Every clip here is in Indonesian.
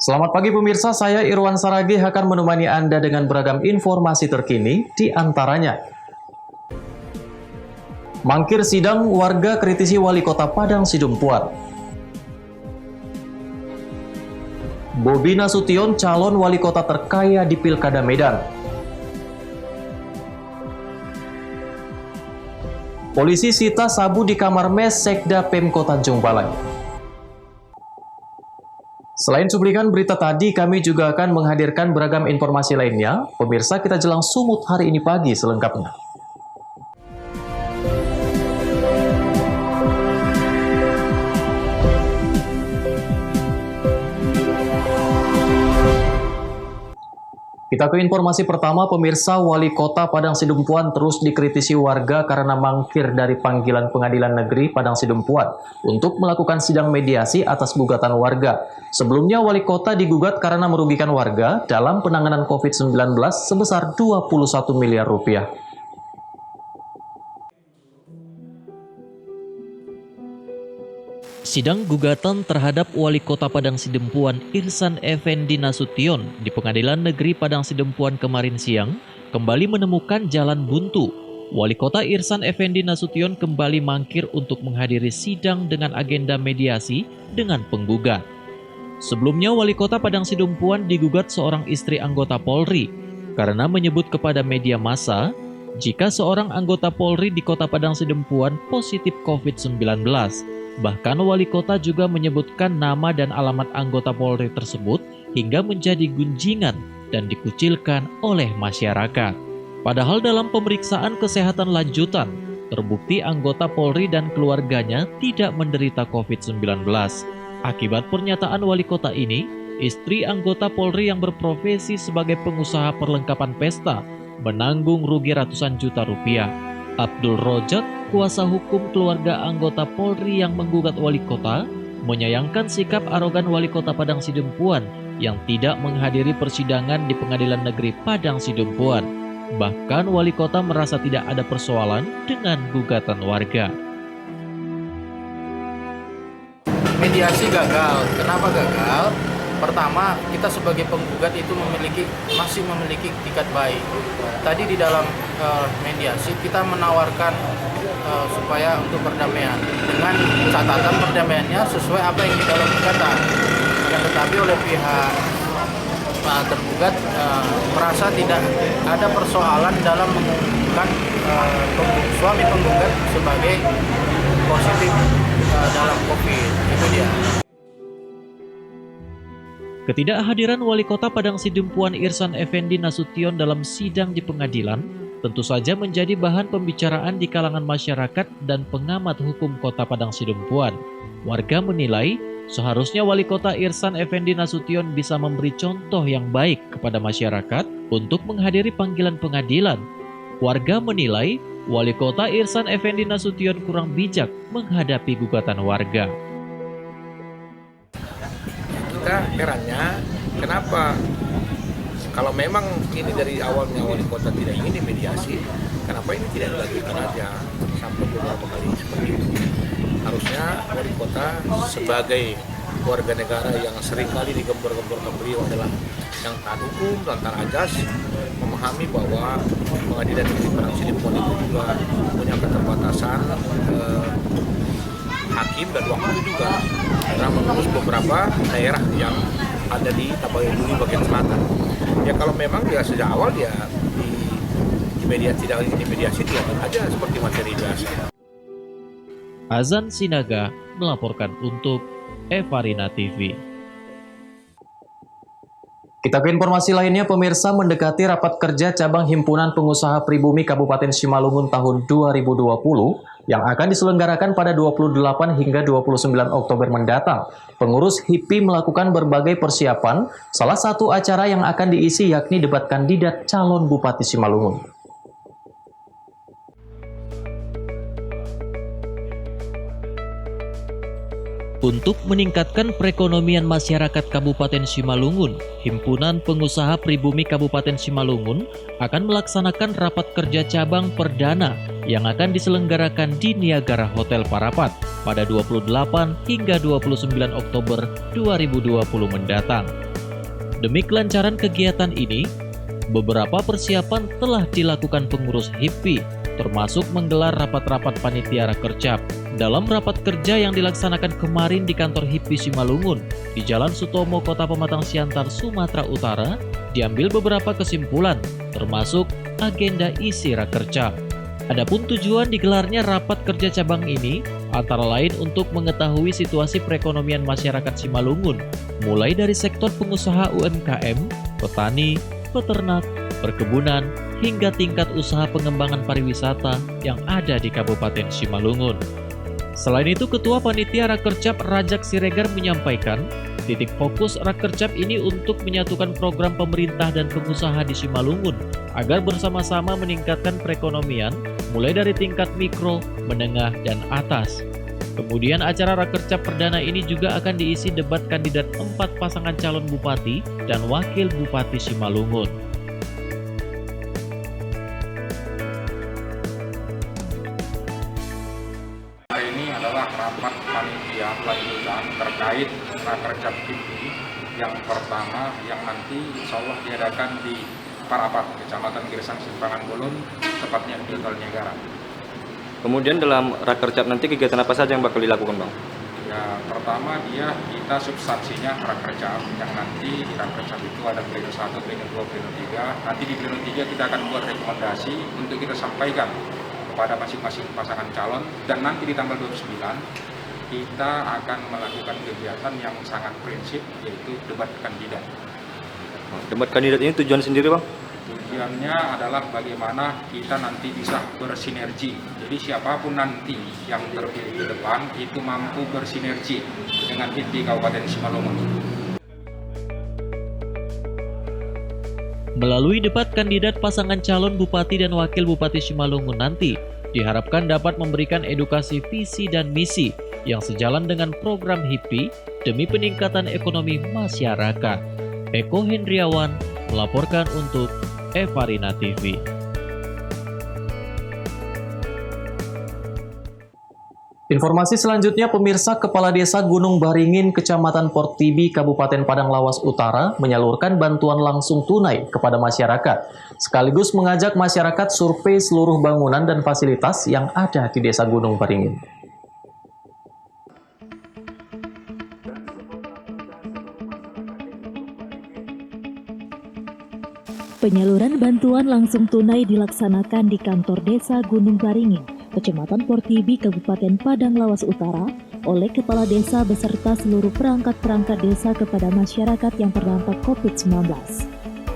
Selamat pagi pemirsa, saya Irwan Saragih akan menemani Anda dengan beragam informasi terkini, di antaranya mangkir sidang, warga kritisi Wali Kota Padang Sidempuan. Bobi Nasution calon wali kota terkaya di Pilkada Medan. Polisi sita sabu di kamar mes Sekda Pemkot Tanjung Balai. Selain cuplikan berita tadi, kami juga akan menghadirkan beragam informasi lainnya. Pemirsa, kita jelang sumut hari ini pagi selengkapnya. Kita ke informasi pertama, pemirsa. Wali Kota Padang Sidempuan terus dikritisi warga karena mangkir dari panggilan Pengadilan Negeri Padang Sidempuan untuk melakukan sidang mediasi atas gugatan warga. Sebelumnya, Wali Kota digugat karena merugikan warga dalam penanganan COVID-19 sebesar 21 miliar rupiah. Sidang gugatan terhadap Wali Kota Padang Sidempuan Ihsan Effendi Nasution di Pengadilan Negeri Padang Sidempuan kemarin siang kembali menemukan jalan buntu. Wali Kota Ihsan Effendi Nasution kembali mangkir untuk menghadiri sidang dengan agenda mediasi dengan penggugat. Sebelumnya, Wali Kota Padang Sidempuan digugat seorang istri anggota Polri karena menyebut kepada media massa jika seorang anggota Polri di Kota Padang Sidempuan positif COVID-19. Bahkan Wali Kota juga menyebutkan nama dan alamat anggota Polri tersebut hingga menjadi gunjingan dan dikucilkan oleh masyarakat. Padahal dalam pemeriksaan kesehatan lanjutan, terbukti anggota Polri dan keluarganya tidak menderita COVID-19. Akibat pernyataan Wali Kota ini, istri anggota Polri yang berprofesi sebagai pengusaha perlengkapan pesta menanggung rugi ratusan juta rupiah. Abdul Rojak, kuasa hukum keluarga anggota Polri yang menggugat Wali Kota, menyayangkan sikap arogan Wali Kota Padang Sidempuan yang tidak menghadiri persidangan di Pengadilan Negeri Padang Sidempuan. Bahkan Wali Kota merasa tidak ada persoalan dengan gugatan warga. Mediasi gagal. Kenapa gagal? Pertama, kita sebagai penggugat itu masih memiliki itikat baik. Tadi di dalam mediasi kita menawarkan supaya untuk perdamaian dengan catatan perdamaiannya sesuai apa yang di dalam gugatan. Akan tetapi oleh pihak tergugat merasa tidak ada persoalan dalam mengumumkan suami penggugat sebagai positif dalam COVID. Itu dia. Ketidakhadiran Wali Kota Padang Sidempuan Ihsan Effendi Nasution dalam sidang di pengadilan tentu saja menjadi bahan pembicaraan di kalangan masyarakat dan pengamat hukum Kota Padang Sidempuan. Warga menilai seharusnya Wali Kota Ihsan Effendi Nasution bisa memberi contoh yang baik kepada masyarakat untuk menghadiri panggilan pengadilan. Warga menilai Wali Kota Ihsan Effendi Nasution kurang bijak menghadapi gugatan warga. Kita herannya kenapa kalau memang ini dari awalnya Wali Kota tidak ingin dimediasi, kenapa ini tidak dilakukan aja sampai beberapa kali seperti itu. Harusnya Wali Kota sebagai warga negara yang seringkali digembor-gemborkan beliau adalah yang taat hukum dan taat ajas, memahami bahwa Pengadilan Negeri Padang Sidempuan itu juga punya keterbatasan hakim dan waktu juga karena mengurus beberapa daerah yang ada di Tapanuli bagian selatan. Ya kalau memang dia sejak awal dia di mediasi tidak ingin dimediasi, dia aja seperti materi biasa. Azan Sinaga melaporkan untuk Evarina TV. Kita ke informasi lainnya, pemirsa. Mendekati rapat kerja cabang Himpunan Pengusaha Pribumi Kabupaten Simalungun tahun 2020 yang akan diselenggarakan pada 28 hingga 29 Oktober mendatang. Pengurus HIPI melakukan berbagai persiapan, salah satu acara yang akan diisi yakni debat kandidat calon Bupati Simalungun. Untuk meningkatkan perekonomian masyarakat Kabupaten Simalungun, Himpunan Pengusaha Pribumi Kabupaten Simalungun akan melaksanakan rapat kerja cabang perdana yang akan diselenggarakan di Niagara Hotel Parapat pada 28 hingga 29 Oktober 2020 mendatang. Demi kelancaran kegiatan ini, beberapa persiapan telah dilakukan pengurus HIPI, termasuk menggelar rapat-rapat panitia Rakercap. Dalam rapat kerja yang dilaksanakan kemarin di kantor HIPI Simalungun, di Jalan Sutomo, Kota Pematang Siantar, Sumatera Utara, diambil beberapa kesimpulan, termasuk agenda isi Rakercap. Adapun tujuan digelarnya rapat kerja cabang ini, antara lain untuk mengetahui situasi perekonomian masyarakat Simalungun, mulai dari sektor pengusaha UMKM, petani, peternak, perkebunan, hingga tingkat usaha pengembangan pariwisata yang ada di Kabupaten Simalungun. Selain itu, Ketua Panitia Rakercap Rajak Siregar menyampaikan, titik fokus Rakercap ini untuk menyatukan program pemerintah dan pengusaha di Simalungun agar bersama-sama meningkatkan perekonomian mulai dari tingkat mikro, menengah, dan atas. Kemudian acara Rakercap perdana ini juga akan diisi debat kandidat 4 pasangan calon bupati dan wakil bupati Simalungun. Hari ini adalah rapat panitia lanjutan terkait Rakercap HIPI yang pertama yang nanti insya Allah diadakan di Parapat, Kecamatan Girsang, Simpangan Bolon, tepatnya di Hotel Niagara. Kemudian dalam Rakercap nanti kegiatan apa saja yang bakal dilakukan, Bang? Ya, pertama kita substansinya Rakercap, yang nanti di Rakercap itu ada pleno 1, pleno 2, pleno 3. Nanti di pleno 3 kita akan buat rekomendasi untuk kita sampaikan kepada masing-masing pasangan calon, dan nanti di tanggal 29 kita akan melakukan kegiatan yang sangat prinsip, yaitu debat kandidat. Debat kandidat ini tujuan sendiri, Bang? Tujuannya adalah bagaimana kita nanti bisa bersinergi. Jadi siapapun nanti yang terpilih ke depan itu mampu bersinergi dengan HIPI Kabupaten Simalungun. Melalui debat kandidat pasangan calon bupati dan wakil bupati Simalungun nanti, diharapkan dapat memberikan edukasi visi dan misi yang sejalan dengan program HIPI demi peningkatan ekonomi masyarakat. Eko Hendriawan melaporkan untuk Evarina TV. Informasi selanjutnya, pemirsa, Kepala Desa Gunung Baringin, Kecamatan Portibi, Kabupaten Padang Lawas Utara, menyalurkan bantuan langsung tunai kepada masyarakat, sekaligus mengajak masyarakat survei seluruh bangunan dan fasilitas yang ada di Desa Gunung Baringin. Penyaluran bantuan langsung tunai dilaksanakan di kantor Desa Gunung Baringin, Kecamatan Portibi, Kabupaten Padang Lawas Utara, oleh Kepala Desa beserta seluruh perangkat-perangkat desa kepada masyarakat yang terdampak COVID-19.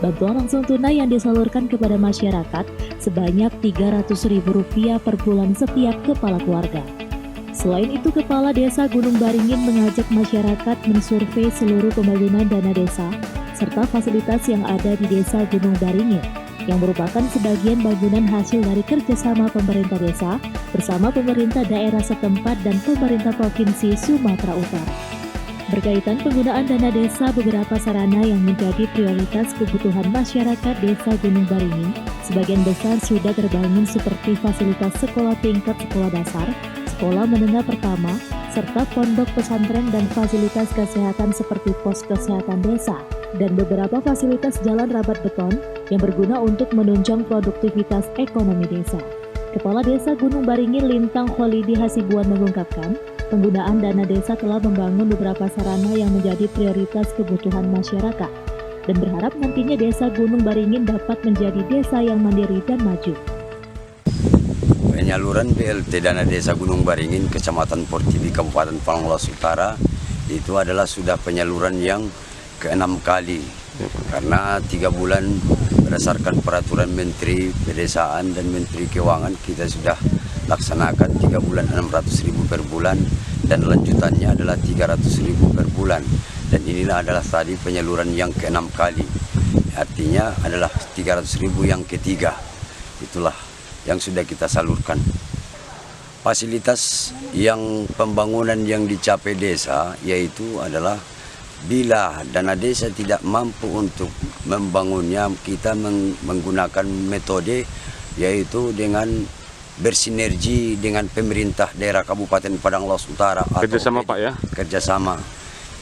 Bantuan langsung tunai yang disalurkan kepada masyarakat sebanyak Rp300.000 per bulan setiap kepala keluarga. Selain itu, Kepala Desa Gunung Baringin mengajak masyarakat mensurvei seluruh pembangunan dana desa serta fasilitas yang ada di Desa Gunung Baringin, yang merupakan sebagian bangunan hasil dari kerjasama pemerintah desa bersama pemerintah daerah setempat dan pemerintah Provinsi Sumatera Utara. Berkaitan penggunaan dana desa, beberapa sarana yang menjadi prioritas kebutuhan masyarakat Desa Gunung Baringin sebagian besar sudah terbangun seperti fasilitas sekolah tingkat sekolah dasar, sekolah menengah pertama, serta pondok pesantren dan fasilitas kesehatan seperti pos kesehatan desa, dan beberapa fasilitas jalan rabat beton yang berguna untuk menunjang produktivitas ekonomi desa. Kepala Desa Gunung Baringin Lintang Kholidi Hasibuan mengungkapkan, penggunaan dana desa telah membangun beberapa sarana yang menjadi prioritas kebutuhan masyarakat, dan berharap nantinya Desa Gunung Baringin dapat menjadi desa yang mandiri dan maju. Penyaluran BLT Dana Desa Gunung Baringin, Kecamatan Portibi, Kabupaten Padang Lawas Utara, itu adalah sudah penyaluran yang ke-6 kali, karena 3 bulan berdasarkan peraturan Menteri Pedesaan dan Menteri Keuangan kita sudah laksanakan 3 bulan 600.000 per bulan, dan lanjutannya adalah 300.000 per bulan, dan inilah adalah tadi penyaluran yang ke-6 kali, artinya adalah 300.000 yang ketiga, itulah yang sudah kita salurkan. Fasilitas yang pembangunan yang dicapai desa yaitu adalah bila dana desa tidak mampu untuk membangunnya, kita menggunakan metode yaitu dengan bersinergi dengan pemerintah daerah Kabupaten Padang Lawas Utara. Kerjasama, Pak, ya? Kerjasama.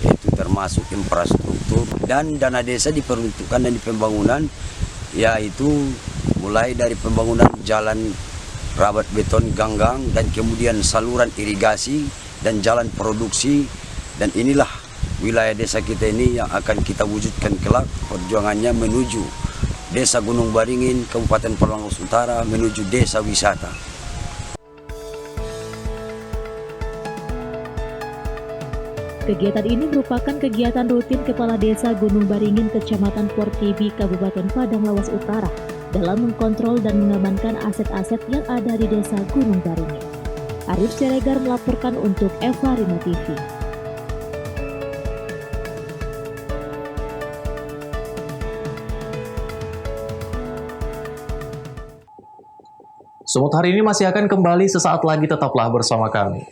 yaitu termasuk infrastruktur dan dana desa diperuntukkan dan di pembangunan, yaitu mulai dari pembangunan jalan rabat beton ganggang dan kemudian saluran irigasi dan jalan produksi, dan inilah wilayah desa kita ini yang akan kita wujudkan kelak perjuangannya menuju Desa Gunung Baringin, Kabupaten Pangandaran Utara, menuju desa wisata. Kegiatan ini merupakan kegiatan rutin Kepala Desa Gunung Baringin, Kecamatan Portibi, Kabupaten Padang Lawas Utara dalam mengkontrol dan mengamankan aset-aset yang ada di Desa Gunung Baringin. Arif Siregar melaporkan untuk Eva Rima TV. Sumut hari ini masih akan kembali sesaat lagi, tetaplah bersama kami.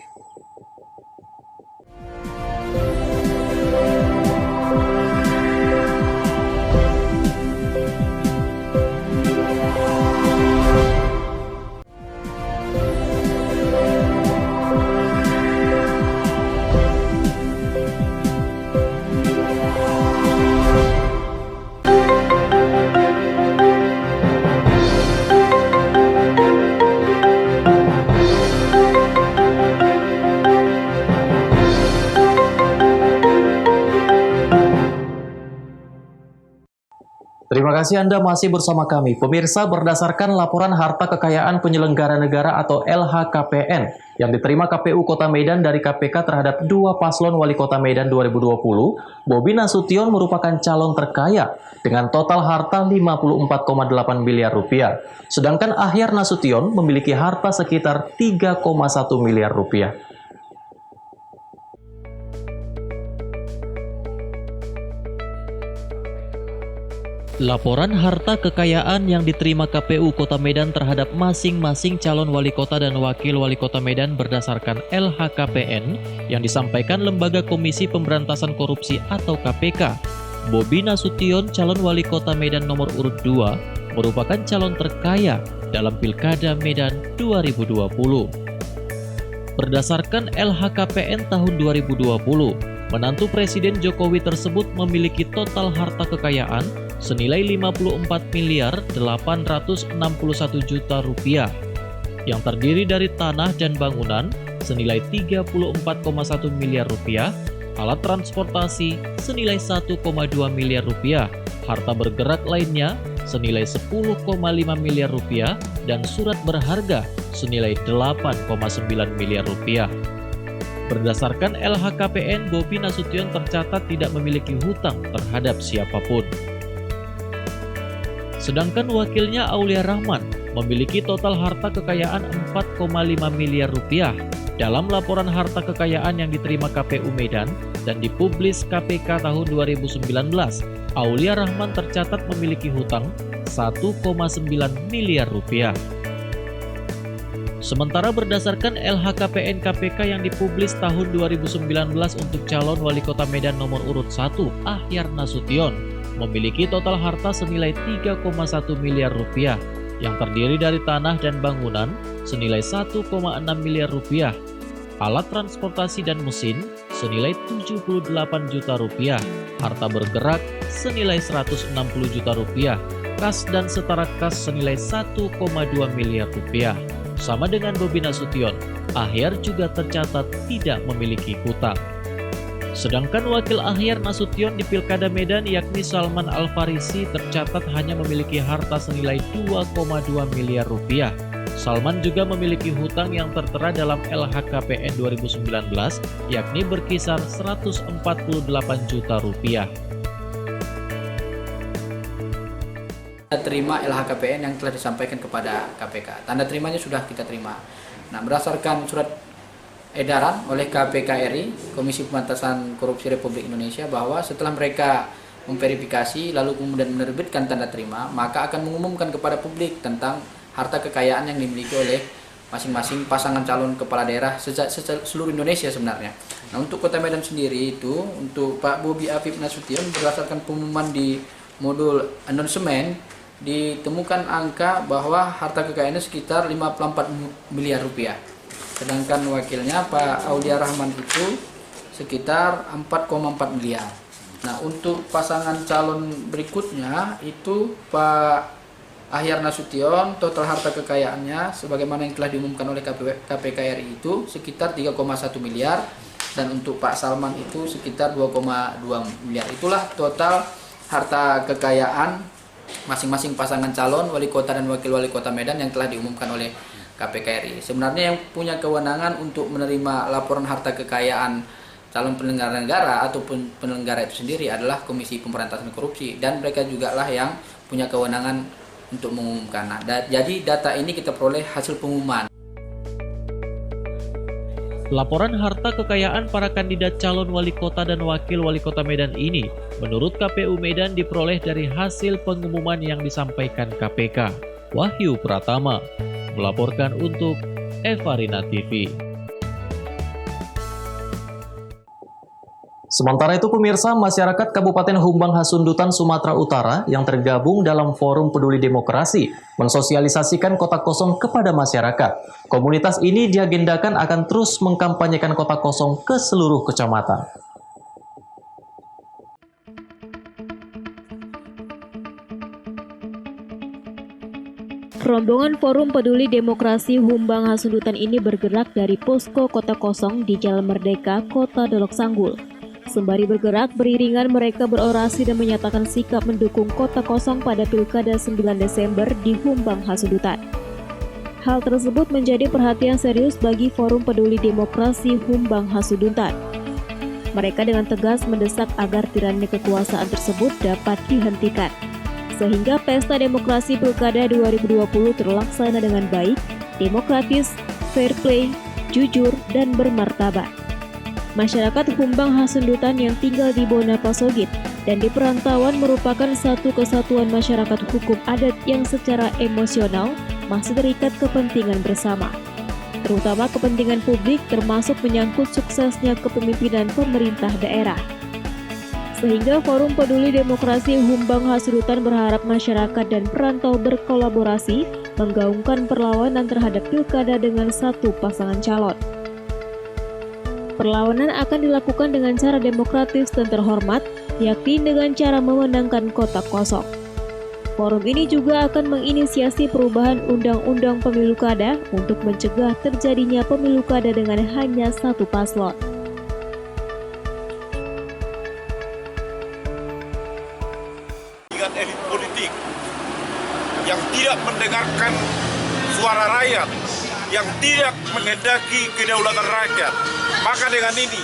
Terima kasih Anda masih bersama kami. Pemirsa, berdasarkan laporan harta kekayaan penyelenggara negara atau LHKPN yang diterima KPU Kota Medan dari KPK terhadap dua paslon Wali Kota Medan 2020, Bobi Nasution merupakan calon terkaya dengan total harta 54,8 miliar rupiah. Sedangkan Ahyar Nasution memiliki harta sekitar 3,1 miliar rupiah. Laporan harta kekayaan yang diterima KPU Kota Medan terhadap masing-masing calon wali kota dan wakil wali kota Medan berdasarkan LHKPN yang disampaikan Lembaga Komisi Pemberantasan Korupsi atau KPK. Bobi Nasution, calon wali kota Medan nomor urut 2, merupakan calon terkaya dalam Pilkada Medan 2020. Berdasarkan LHKPN tahun 2020, menantu Presiden Jokowi tersebut memiliki total harta kekayaan senilai 54 miliar 861 juta rupiah yang terdiri dari tanah dan bangunan senilai 34,1 miliar rupiah, alat transportasi senilai 1,2 miliar rupiah, harta bergerak lainnya senilai 10,5 miliar rupiah, dan surat berharga senilai 8,9 miliar rupiah. Berdasarkan LHKPN, Bobi Nasution tercatat tidak memiliki hutang terhadap siapapun. Sedangkan wakilnya Aulia Rahman memiliki total harta kekayaan 4,5 miliar rupiah. Dalam laporan harta kekayaan yang diterima KPU Medan dan dipublis KPK tahun 2019, Aulia Rahman tercatat memiliki hutang 1,9 miliar rupiah. Sementara berdasarkan LHKPN KPK yang dipublis tahun 2019 untuk calon wali kota Medan nomor urut 1, Ahyar Nasution, memiliki total harta senilai 3,1 miliar rupiah yang terdiri dari tanah dan bangunan senilai 1,6 miliar rupiah, alat transportasi dan mesin senilai 78 juta rupiah, harta bergerak senilai 160 juta rupiah, kas dan setara kas senilai 1,2 miliar rupiah. Sama dengan Bobi Nasution, Ahyar juga tercatat tidak memiliki hutang. Sedangkan wakil Ahyar Nasution di Pilkada Medan yakni Salman Al-Farisi tercatat hanya memiliki harta senilai 2,2 miliar rupiah. Salman juga memiliki hutang yang tertera dalam LHKPN 2019 yakni berkisar 148 juta rupiah. Terima LHKPN yang telah disampaikan kepada KPK. Tanda terimanya sudah kita terima. Nah, berdasarkan surat edaran oleh KPK RI, Komisi Pemberantasan Korupsi Republik Indonesia, bahwa setelah mereka memverifikasi lalu kemudian menerbitkan tanda terima, maka akan mengumumkan kepada publik tentang harta kekayaan yang dimiliki oleh masing-masing pasangan calon kepala daerah seluruh Indonesia sebenarnya. Nah, untuk Kota Medan sendiri itu, untuk Pak Bobi Afif Nasution, berdasarkan pengumuman di modul announcement, ditemukan angka bahwa harta kekayaannya sekitar 54 miliar rupiah. Sedangkan wakilnya Pak Aulia Rahman itu sekitar 4,4 miliar. Nah, untuk pasangan calon berikutnya itu Pak Ahyar Nasution, total harta kekayaannya sebagaimana yang telah diumumkan oleh KPK RI itu sekitar 3,1 miliar, dan untuk Pak Salman itu sekitar 2,2 miliar. Itulah total harta kekayaan masing-masing pasangan calon wali kota dan wakil wali kota Medan yang telah diumumkan oleh KPK RI. Sebenarnya yang punya kewenangan untuk menerima laporan harta kekayaan calon penyelenggara negara ataupun penyelenggara itu sendiri adalah Komisi Pemberantasan Korupsi, dan mereka juga lah yang punya kewenangan untuk mengumumkan. Nah, jadi data ini kita peroleh hasil pengumuman. Laporan harta kekayaan para kandidat calon wali kota dan wakil wali kota Medan ini menurut KPU Medan diperoleh dari hasil pengumuman yang disampaikan KPK. Wahyu Pratama melaporkan untuk Evarina TV. Sementara itu pemirsa, masyarakat Kabupaten Humbang Hasundutan, Sumatera Utara yang tergabung dalam Forum Peduli Demokrasi mensosialisasikan kotak kosong kepada masyarakat. Komunitas ini diagendakan akan terus mengkampanyekan kotak kosong ke seluruh kecamatan. Rombongan Forum Peduli Demokrasi Humbang Hasundutan ini bergerak dari posko Kota Kosong di Jalan Merdeka, Kota Dolok Sanggul. Sembari bergerak, beriringan mereka berorasi dan menyatakan sikap mendukung Kota Kosong pada Pilkada 9 Desember di Humbang Hasundutan. Hal tersebut menjadi perhatian serius bagi Forum Peduli Demokrasi Humbang Hasundutan. Mereka dengan tegas mendesak agar tirani kekuasaan tersebut dapat dihentikan, sehingga pesta demokrasi Pilkada 2020 terlaksana dengan baik, demokratis, fair play, jujur, dan bermartabat. Masyarakat Humbang Hasundutan yang tinggal di Bonapasogit dan di perantauan merupakan satu kesatuan masyarakat hukum adat yang secara emosional masih terikat kepentingan bersama, terutama kepentingan publik termasuk menyangkut suksesnya kepemimpinan pemerintah daerah. Sehingga Forum Peduli Demokrasi Humbang Hasundutan berharap masyarakat dan perantau berkolaborasi menggaungkan perlawanan terhadap pilkada dengan satu pasangan calon. Perlawanan akan dilakukan dengan cara demokratis dan terhormat, yakni dengan cara memenangkan kotak kosong. Forum ini juga akan menginisiasi perubahan Undang-Undang Pemilu Kada untuk mencegah terjadinya pemilu kada dengan hanya satu paslon. Dengan elit politik yang tidak mendengarkan suara rakyat, yang tidak menghendaki kedaulatan rakyat. Maka dengan ini,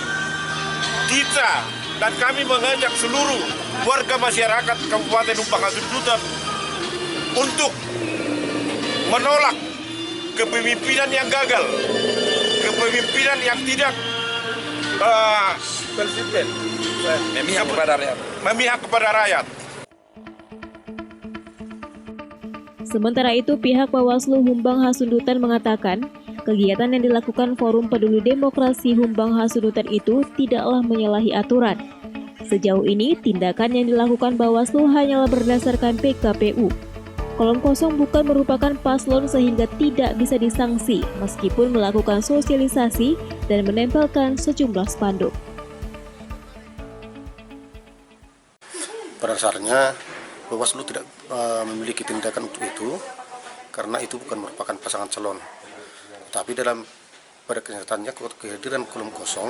kita dan kami mengajak seluruh warga masyarakat Kabupaten Humbang Hasundutan untuk menolak kepemimpinan yang gagal, kepemimpinan yang tidak konsisten, memihak kepada rakyat. Sementara itu, pihak Bawaslu Humbang Hasundutan mengatakan, kegiatan yang dilakukan Forum Peduli Demokrasi Humbang Hasundutan itu tidaklah menyalahi aturan. Sejauh ini, tindakan yang dilakukan Bawaslu hanyalah berdasarkan PKPU. Kolom kosong bukan merupakan paslon sehingga tidak bisa disanksi meskipun melakukan sosialisasi dan menempelkan sejumlah spanduk. Pada dasarnya, Bawaslu tidak memiliki tindakan untuk itu karena itu bukan merupakan pasangan calon. Tapi pada kenyataannya kehadiran kolom kosong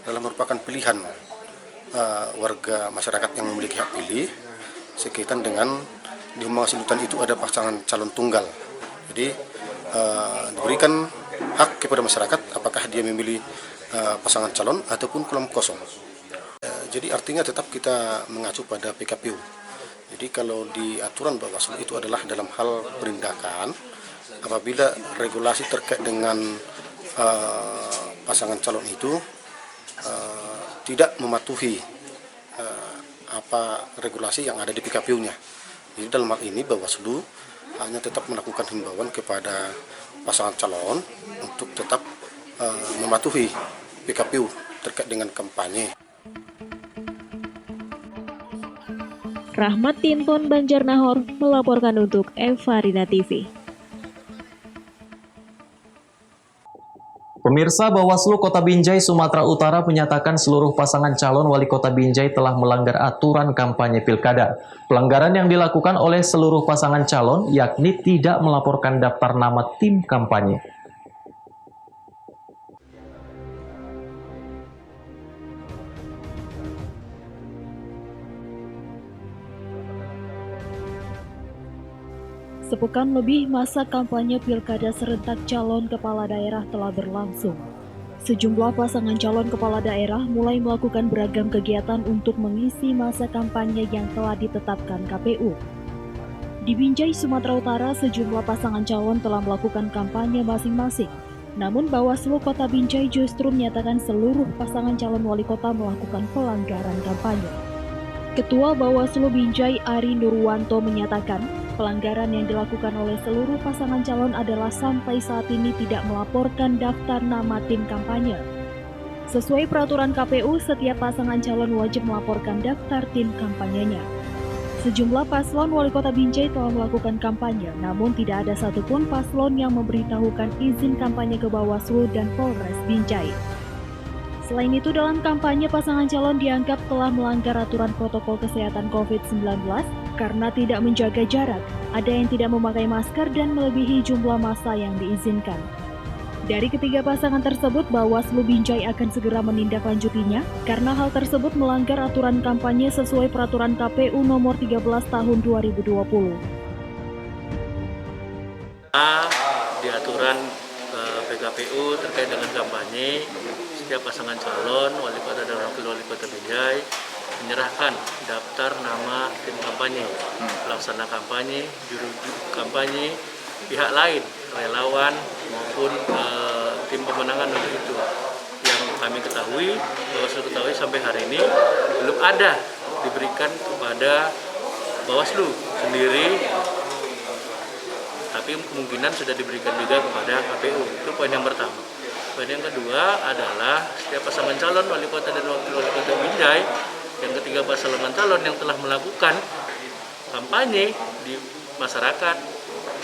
adalah merupakan pilihan warga masyarakat yang memiliki hak pilih sekaitan dengan di Humbang Hasundutan itu ada pasangan calon tunggal. Jadi diberikan hak kepada masyarakat apakah dia memilih pasangan calon ataupun kolom kosong. Jadi artinya tetap kita mengacu pada PKPU. Jadi kalau di aturan Bawaslu itu adalah dalam hal penindakan apabila regulasi terkait dengan pasangan calon itu tidak mematuhi apa regulasi yang ada di PKPU-nya. Jadi dalam hal ini Bawaslu hanya tetap melakukan himbauan kepada pasangan calon untuk tetap mematuhi PKPU terkait dengan kampanye. Rahmat Tinton Banjarnahor melaporkan untuk Evarina TV. Pemirsa, Bawaslu Kota Binjai, Sumatera Utara menyatakan seluruh pasangan calon wali kota Binjai telah melanggar aturan kampanye pilkada. Pelanggaran yang dilakukan oleh seluruh pasangan calon yakni tidak melaporkan daftar nama tim kampanye. Sepekan lebih masa kampanye pilkada serentak calon kepala daerah telah berlangsung. Sejumlah pasangan calon kepala daerah mulai melakukan beragam kegiatan untuk mengisi masa kampanye yang telah ditetapkan KPU. Di Binjai, Sumatera Utara, sejumlah pasangan calon telah melakukan kampanye masing-masing. Namun Bawaslu Kota Binjai justru menyatakan seluruh pasangan calon wali kota melakukan pelanggaran kampanye. Ketua Bawaslu Binjai Ari Nurwanto menyatakan, pelanggaran yang dilakukan oleh seluruh pasangan calon adalah sampai saat ini tidak melaporkan daftar nama tim kampanye. Sesuai peraturan KPU, setiap pasangan calon wajib melaporkan daftar tim kampanyenya. Sejumlah paslon wali kota Binjai telah melakukan kampanye, namun tidak ada satupun paslon yang memberitahukan izin kampanye ke Bawaslu dan Polres Binjai. Selain itu, dalam kampanye pasangan calon dianggap telah melanggar aturan protokol kesehatan COVID-19 karena tidak menjaga jarak, ada yang tidak memakai masker dan melebihi jumlah massa yang diizinkan. Dari ketiga pasangan tersebut, Bawaslu Binjai akan segera menindaklanjutinya karena hal tersebut melanggar aturan kampanye sesuai peraturan KPU nomor 13 tahun 2020. Di aturan PKPU terkait dengan kampanye, setiap pasangan calon wali kota dan wakil wali kota Binjai menyerahkan daftar nama tim kampanye, pelaksana kampanye, juru kampanye, pihak lain, relawan maupun tim pemenangan untuk itu. Yang kami ketahui, Bawaslu ketahui sampai hari ini belum ada diberikan kepada Bawaslu sendiri, tapi kemungkinan sudah diberikan juga kepada KPU. Itu poin yang pertama. Poin yang kedua adalah setiap pasangan calon wali kota dan wakil wali kota Binjai, yang ketiga pasangan calon yang telah melakukan kampanye di masyarakat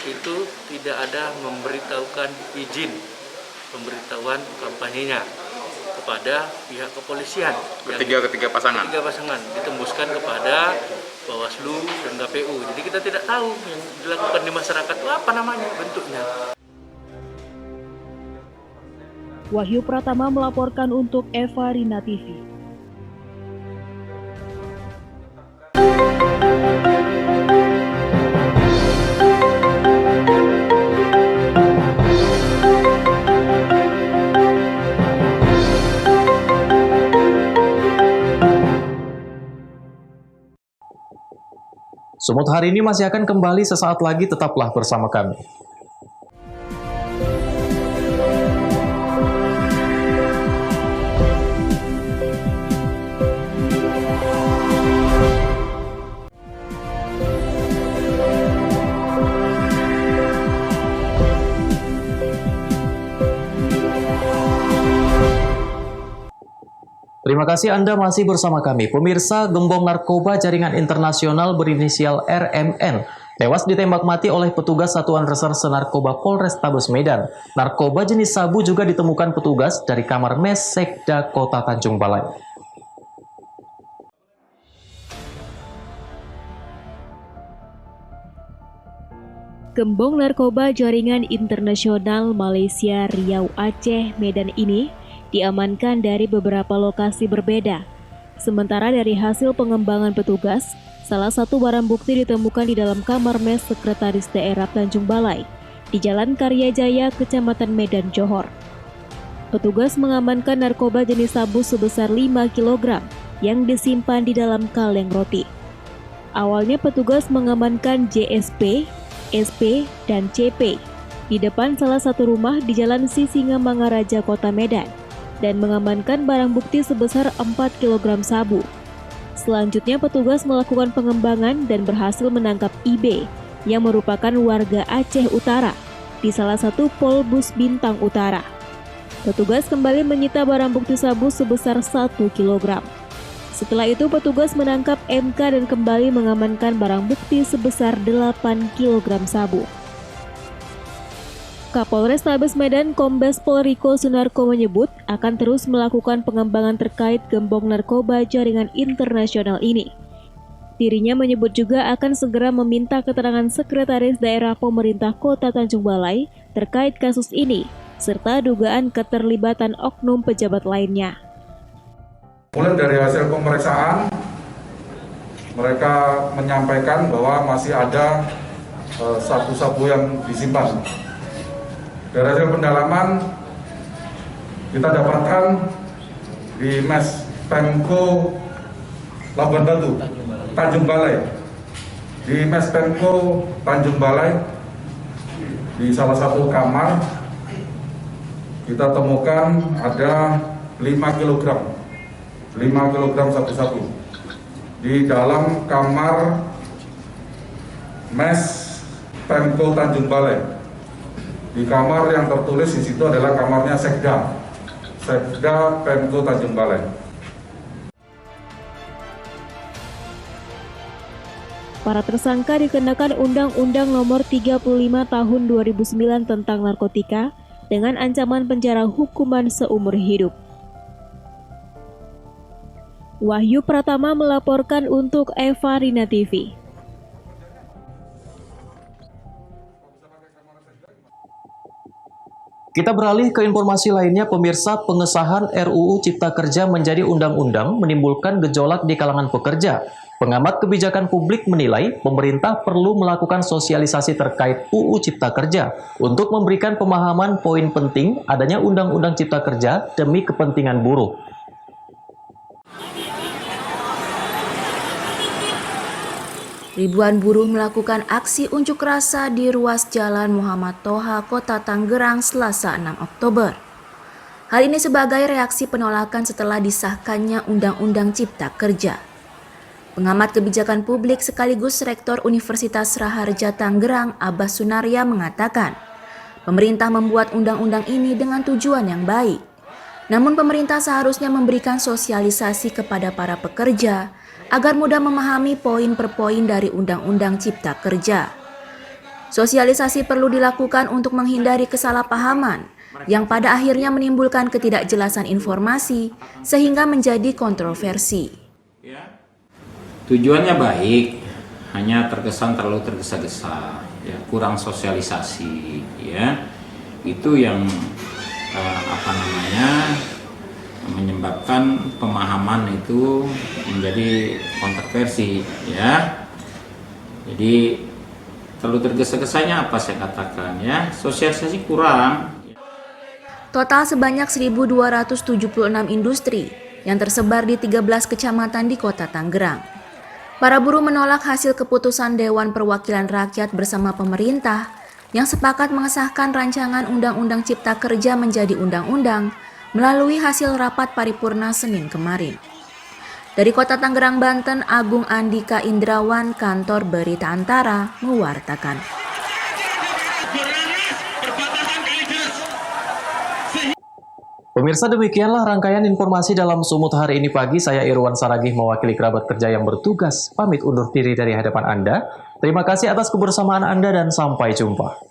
itu tidak ada memberitahukan izin pemberitahuan kampanyenya kepada pihak kepolisian. Ketiga pasangan ditembuskan kepada Bawaslu dan KPU. Jadi kita tidak tahu yang dilakukan di masyarakat itu apa namanya, bentuknya. Wahyu Pratama melaporkan untuk Eva Rina TV. Sumut hari ini masih akan kembali sesaat lagi, tetaplah bersama kami. Terima kasih Anda masih bersama kami. Pemirsa, gembong narkoba jaringan internasional berinisial RMN tewas ditembak mati oleh petugas Satuan Reserse Narkoba Polrestabes Medan. Narkoba jenis sabu juga ditemukan petugas dari kamar mes Sekda Kota Tanjung Balai. Gembong narkoba jaringan internasional Malaysia, Riau, Aceh, Medan ini diamankan dari beberapa lokasi berbeda. Sementara dari hasil pengembangan petugas, salah satu barang bukti ditemukan di dalam kamar mes Sekretaris Daerah Tanjung Balai di Jalan Karya Jaya, Kecamatan Medan, Johor. Petugas mengamankan narkoba jenis sabu sebesar 5 kg yang disimpan di dalam kaleng roti. Awalnya petugas mengamankan JSP, SP, dan CP di depan salah satu rumah di Jalan Sisingamangaraja, Kota Medan, dan mengamankan barang bukti sebesar 4 kg sabu. Selanjutnya petugas melakukan pengembangan dan berhasil menangkap IB yang merupakan warga Aceh Utara di salah satu Polbus Bintang Utara. Petugas kembali menyita barang bukti sabu sebesar 1 kg. Setelah itu petugas menangkap MK dan kembali mengamankan barang bukti sebesar 8 kg sabu. Kapolrestabes Medan Kombes Pol Riko Sunarko menyebut akan terus melakukan pengembangan terkait gembong narkoba jaringan internasional ini. Dirinya menyebut juga akan segera meminta keterangan Sekretaris Daerah Pemerintah Kota Tanjung Balai terkait kasus ini, serta dugaan keterlibatan oknum pejabat lainnya. Mulai dari hasil pemeriksaan, mereka menyampaikan bahwa masih ada sabu-sabu yang disimpan. Dari hasil pendalaman, kita dapatkan di Mes Pemko Labuan Batu, Tanjung Balai. Di Mes Pemko Tanjung Balai, di salah satu kamar, kita temukan ada 5 kg sabu-sabu. Di dalam kamar Mes Pemko Tanjung Balai. Di kamar yang tertulis di situ adalah kamarnya Sekda Pemko Tanjung Balai. Para tersangka dikenakan Undang-Undang Nomor 35 Tahun 2009 tentang narkotika dengan ancaman penjara hukuman seumur hidup. Wahyu Pratama melaporkan untuk Eva Rina TV. Kita beralih ke informasi lainnya, pemirsa. Pengesahan RUU Cipta Kerja menjadi undang-undang menimbulkan gejolak di kalangan pekerja. Pengamat kebijakan publik menilai pemerintah perlu melakukan sosialisasi terkait UU Cipta Kerja untuk memberikan pemahaman poin penting adanya Undang-Undang Cipta Kerja demi kepentingan buruh. Ribuan buruh melakukan aksi unjuk rasa di ruas Jalan Muhammad Toha, Kota Tangerang, Selasa 6 Oktober. Hal ini sebagai reaksi penolakan setelah disahkannya Undang-Undang Cipta Kerja. Pengamat kebijakan publik sekaligus Rektor Universitas Raharja Tangerang, Abbas Sunarya mengatakan, pemerintah membuat undang-undang ini dengan tujuan yang baik. Namun pemerintah seharusnya memberikan sosialisasi kepada para pekerja agar mudah memahami poin per poin dari Undang-Undang Cipta Kerja. Sosialisasi perlu dilakukan untuk menghindari kesalahpahaman yang pada akhirnya menimbulkan ketidakjelasan informasi sehingga menjadi kontroversi. Tujuannya baik, hanya terkesan terlalu tergesa-gesa, ya, kurang sosialisasi, ya. Itu yang menyebabkan pemahaman itu menjadi kontroversi, ya. Jadi terlalu tergesa-gesanya apa saya katakan, ya, sosialisasi kurang. Total sebanyak 1.276 industri yang tersebar di 13 kecamatan di Kota Tangerang. Para buruh menolak hasil keputusan Dewan Perwakilan Rakyat bersama pemerintah yang sepakat mengesahkan rancangan Undang-Undang Cipta Kerja menjadi undang-undang melalui hasil rapat paripurna Senin kemarin. Dari Kota Tangerang, Banten, Agung Andika Indrawan, Kantor Berita Antara, mewartakan. Pemirsa, demikianlah rangkaian informasi dalam Sumut hari ini pagi. Saya Irwan Saragih mewakili kerabat kerja yang bertugas, pamit undur diri dari hadapan Anda. Terima kasih atas kebersamaan Anda dan sampai jumpa.